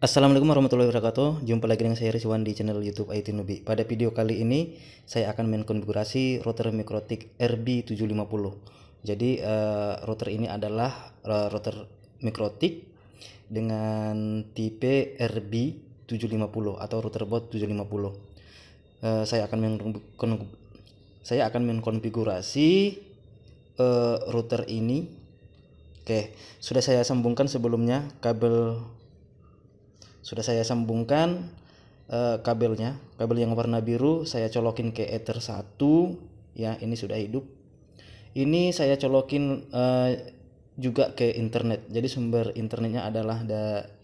Assalamualaikum warahmatullahi wabarakatuh. Jumpa lagi dengan saya Rizwan di channel YouTube IT Nubi. Pada video kali ini saya akan mengkonfigurasi router Mikrotik RB750. Jadi router ini adalah router Mikrotik dengan tipe RB750 atau router boot 750. Saya akan mengkonfigurasi router ini. Oke, sudah saya sambungkan sebelumnya kabelnya. Kabel yang warna biru saya colokin ke Ether 1 ya, ini sudah hidup. Ini saya colokin juga ke internet. Jadi sumber internetnya adalah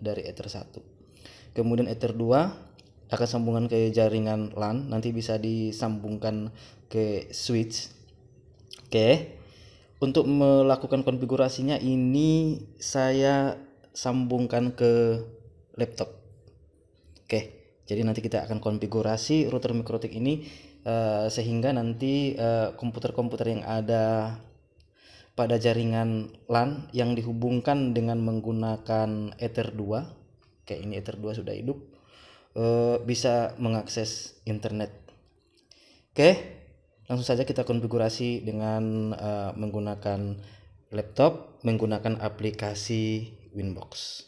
dari Ether 1. Kemudian Ether 2 akan sambungan ke jaringan LAN, nanti bisa disambungkan ke switch. Oke. Untuk melakukan konfigurasinya ini saya sambungkan ke laptop. Oke, jadi nanti kita akan konfigurasi router Mikrotik ini sehingga nanti komputer-komputer yang ada pada jaringan LAN yang dihubungkan dengan menggunakan Ether 2. Oke, ini Ether 2 sudah hidup, bisa mengakses internet. Oke, langsung saja kita konfigurasi dengan menggunakan laptop, menggunakan aplikasi Winbox.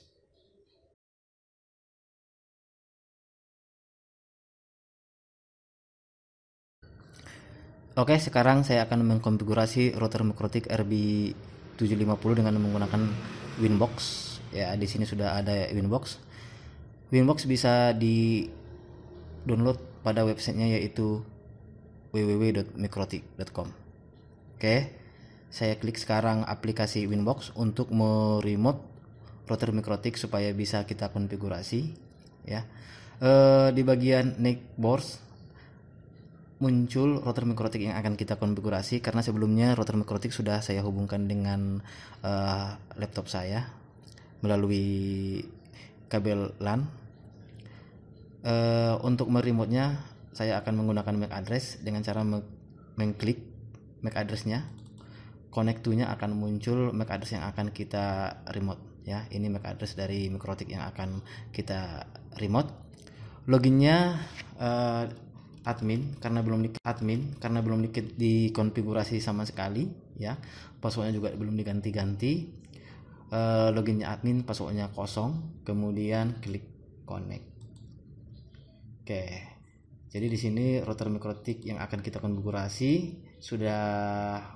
Oke, sekarang saya akan mengkonfigurasi router Mikrotik RB750 dengan menggunakan Winbox. Ya, di sini sudah ada Winbox. Winbox bisa di-download pada websitenya yaitu www.mikrotik.com. Oke, saya klik sekarang aplikasi Winbox untuk meremote router Mikrotik supaya bisa kita konfigurasi. Ya, di bagian Netboard muncul router Mikrotik yang akan kita konfigurasi, karena sebelumnya router Mikrotik sudah saya hubungkan dengan laptop saya melalui kabel LAN. Untuk meremote-nya saya akan menggunakan MAC address dengan cara mengklik MAC address-nya. Connect to-nya akan muncul MAC address yang akan kita remote ya. Ini MAC address dari Mikrotik yang akan kita remote. Loginnya admin karena belum dikonfigurasi sama sekali ya. Passwordnya juga belum diganti-ganti. Loginnya admin, passwordnya kosong, kemudian klik connect. Oke, jadi di sini router Mikrotik yang akan kita konfigurasi sudah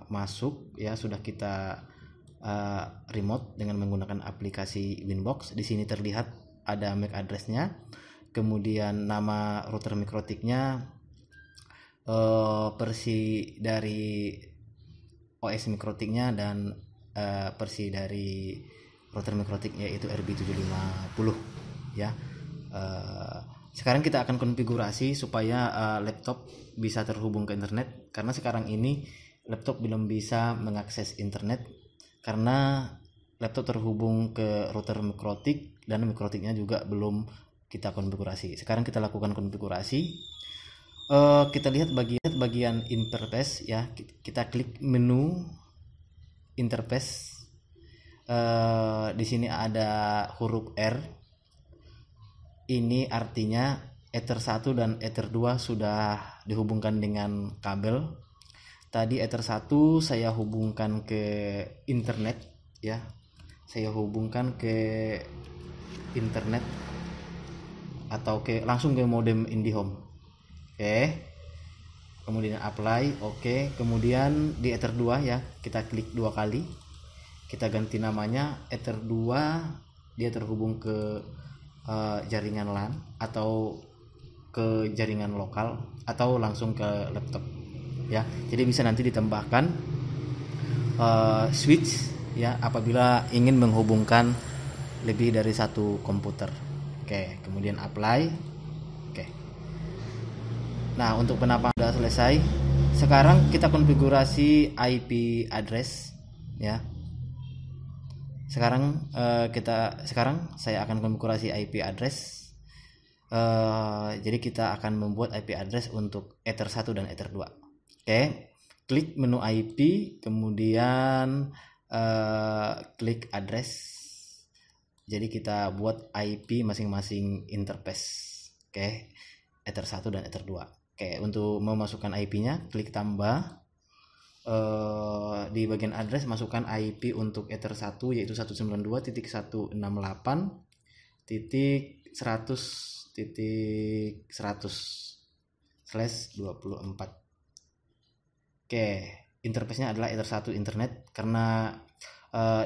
masuk ya, sudah kita remote dengan menggunakan aplikasi Winbox. Di sini terlihat ada MAC address-nya, kemudian nama router Mikrotiknya, versi dari OS Mikrotiknya, dan versi dari router Mikrotik yaitu RB750 ya. Sekarang kita akan konfigurasi supaya laptop bisa terhubung ke internet, karena sekarang ini laptop belum bisa mengakses internet karena laptop terhubung ke router Mikrotik dan Mikrotiknya juga belum kita konfigurasi. Sekarang kita lakukan konfigurasi. Kita lihat bagian interface ya. Kita klik menu interface. Di sini ada huruf R. Ini artinya Ether 1 dan Ether 2 sudah dihubungkan dengan kabel. Tadi Ether 1 saya hubungkan ke internet ya. Saya hubungkan ke internet atau langsung ke modem IndiHome. Oke. Kemudian apply, oke. Kemudian di Ether 2 ya, kita klik 2 kali. Kita ganti namanya Ether 2, dia terhubung ke jaringan LAN atau ke jaringan lokal atau langsung ke laptop ya. Jadi bisa nanti ditambahkan switch ya apabila ingin menghubungkan lebih dari satu komputer. Oke, kemudian apply. Oke. Nah, untuk penampakan sudah selesai. Sekarang kita konfigurasi IP address ya. Sekarang saya akan konfigurasi IP address. Jadi kita akan membuat IP address untuk Ether 1 dan Ether 2. Oke. Klik menu IP, kemudian klik address. Jadi kita buat IP masing-masing interface. Oke, Ether 1 dan Ether 2. Oke, untuk memasukkan IP-nya klik tambah. Di bagian address masukkan IP untuk Ether 1 yaitu 192.168.100/24. Oke, interface-nya adalah Ether 1 internet karena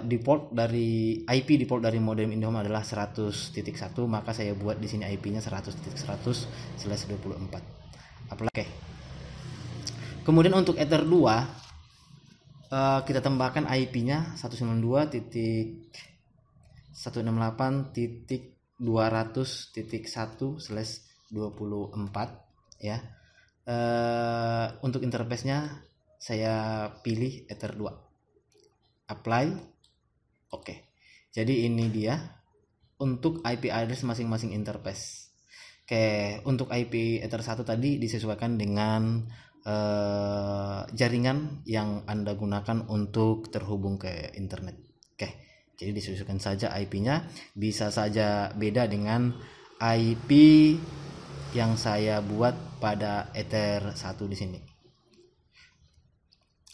default dari modem IndiHome adalah 100.1, maka saya buat di sini IP-nya 100.100/24. Oke. Kemudian untuk Ether 2 kita tambahkan IP-nya 192.168.200.1/24 ya. Untuk interface-nya saya pilih Ether 2. Apply. Oke. Jadi ini dia untuk IP address masing-masing interface. Oke, untuk IP Ether 1 tadi disesuaikan dengan jaringan yang Anda gunakan untuk terhubung ke internet. Oke, jadi disesuaikan saja IP-nya. Bisa saja beda dengan IP yang saya buat pada Ether 1 di sini.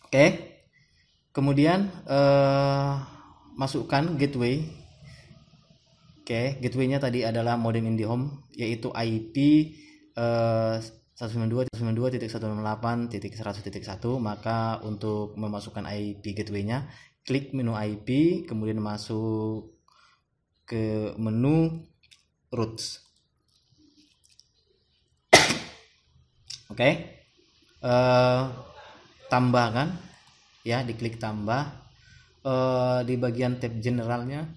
Oke, kemudian masukkan gateway. Oke, gateway-nya tadi adalah modem IndiHome yaitu IP 192.168.100.1. Maka untuk memasukkan IP gateway-nya klik menu IP, kemudian masuk ke menu routes. Oke, tambahkan ya, diklik tambah. Di bagian tab generalnya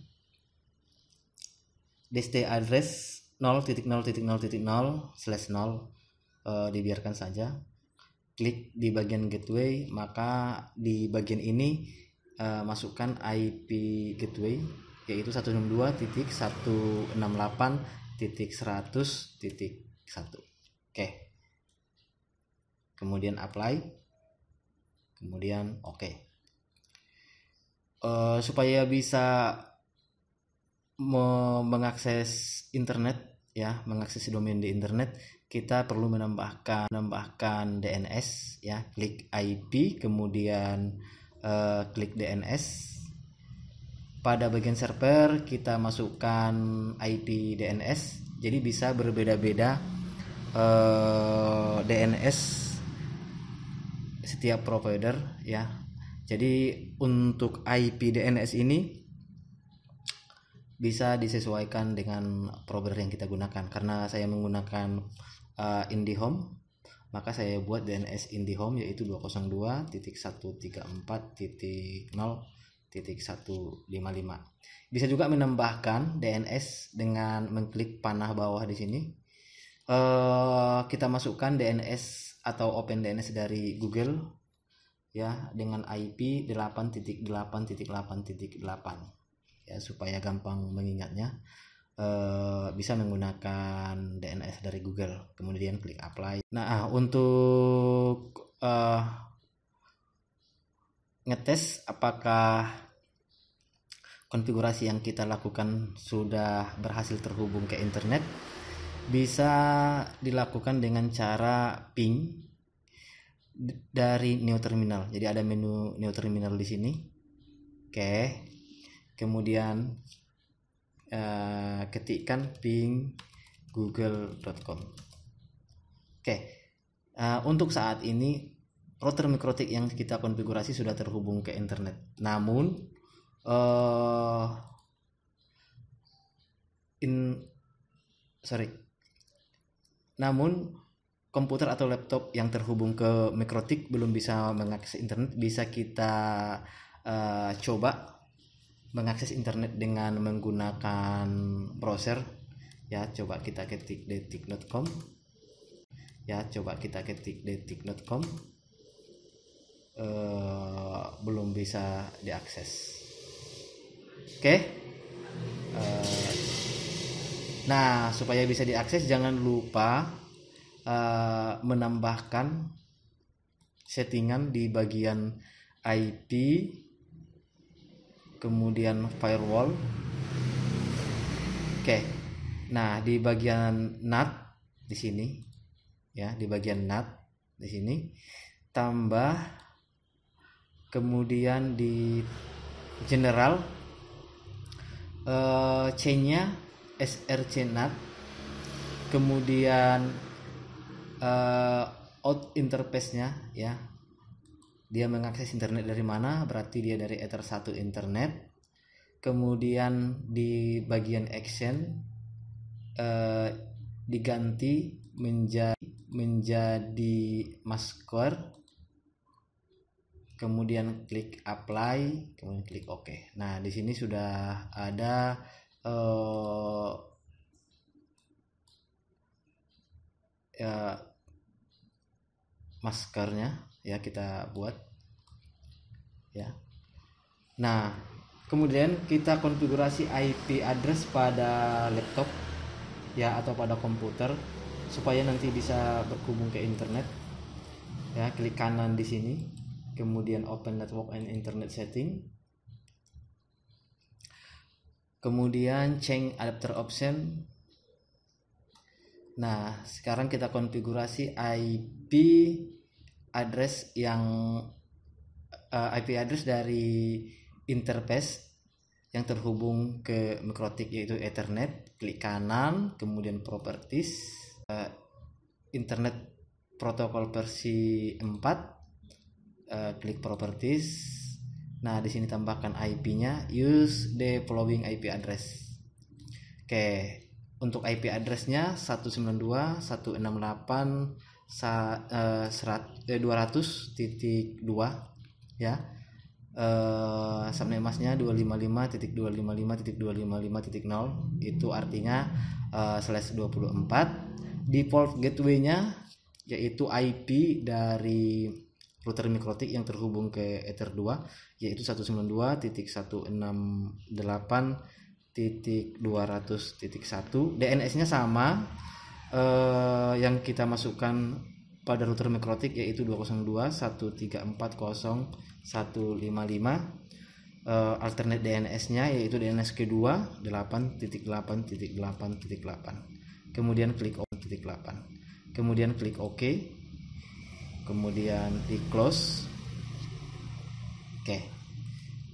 DST address 0.0.0.0/0 dibiarkan saja. Klik di bagian gateway, maka di bagian ini masukkan IP gateway yaitu 192.168.100.1. Oke, kemudian apply, kemudian oke. Supaya bisa mengakses internet ya, mengakses domain di internet, kita perlu menambahkan DNS ya. Klik IP, kemudian klik DNS. Pada bagian server kita masukkan IP DNS. Jadi bisa berbeda-beda DNS setiap provider ya. Jadi untuk IP DNS ini bisa disesuaikan dengan provider yang kita gunakan. Karena saya menggunakan IndiHome, maka saya buat DNS IndiHome yaitu 202.134.0.155. Bisa juga menambahkan DNS dengan mengklik panah bawah di sini. Kita masukkan DNS atau Open DNS dari Google ya, dengan IP 8.8.8.8 ya, supaya gampang mengingatnya. Bisa menggunakan DNS dari Google, kemudian klik apply. Nah, untuk ngetes apakah konfigurasi yang kita lakukan sudah berhasil terhubung ke internet, bisa dilakukan dengan cara ping dari Neo Terminal. Jadi ada menu Neo Terminal di sini. Oke, kemudian ketikkan ping google.com. Oke, untuk saat ini router MikroTik yang kita konfigurasi sudah terhubung ke internet. Namun komputer atau laptop yang terhubung ke MikroTik belum bisa mengakses internet. Bisa kita coba mengakses internet dengan menggunakan browser ya. Coba kita ketik detik.com ya, belum bisa diakses. Oke. Nah, supaya bisa diakses jangan lupa menambahkan settingan di bagian IP, kemudian firewall, Oke. Nah, di bagian NAT di sini ya, di bagian NAT di sini tambah, kemudian di general C-nya SRC NAT, kemudian out interface-nya ya. Dia mengakses internet dari mana? Berarti dia dari Ether 1 internet. Kemudian di bagian action diganti menjadi masker. Kemudian klik apply, kemudian klik OK. Nah, di sini sudah ada maskernya ya, kita buat ya. Nah, kemudian kita konfigurasi IP address pada laptop ya, atau pada komputer supaya nanti bisa berhubung ke internet ya. Klik kanan di sini, kemudian open network and internet setting, kemudian change adapter option. Nah, sekarang kita konfigurasi IP address dari interface yang terhubung ke Mikrotik, yaitu Ethernet. Klik kanan, kemudian properties, internet protokol versi 4, klik properties. Nah, di sini tambahkan IP-nya, use the following IP address. Oke, untuk IP address-nya 192.168.200.2 ya. Subnet masknya 255.255.255.0, itu artinya /24. Default gateway-nya yaitu IP dari router Mikrotik yang terhubung ke Ether 2, yaitu 192.168.200.1. DNS-nya sama yang kita masukkan pada router Mikrotik, yaitu 202.134.0.155. Alternate DNS-nya yaitu DNS kedua 8.8.8.8. Kemudian klik OK. Kemudian klik OK. Kemudian di close. Oke.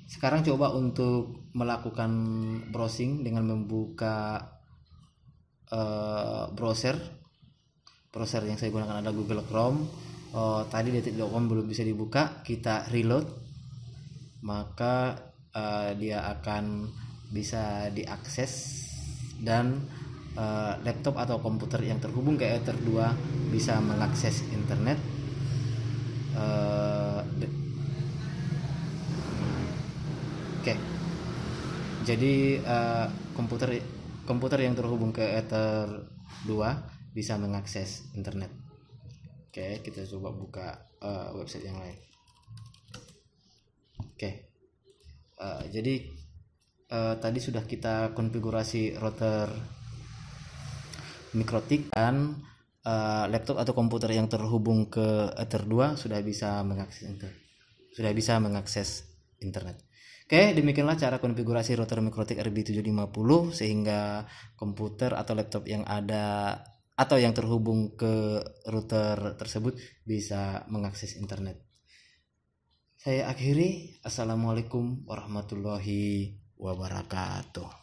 Sekarang coba untuk melakukan browsing dengan membuka browser yang saya gunakan ada Google Chrome. Tadi detik.com belum bisa dibuka, kita reload, maka dia akan bisa diakses, dan laptop atau komputer yang terhubung ke Ether 2 bisa mengakses internet. Oke. Jadi komputer yang terhubung ke Ether 2 bisa mengakses internet. Oke, kita coba buka website yang lain. Oke. Jadi tadi sudah kita konfigurasi router Mikrotik, dan laptop atau komputer yang terhubung ke Ether 2 sudah bisa mengakses internet. Oke, demikianlah cara konfigurasi router Mikrotik RB750 sehingga komputer atau laptop yang ada atau yang terhubung ke router tersebut bisa mengakses internet. Saya akhiri. Assalamualaikum warahmatullahi wabarakatuh.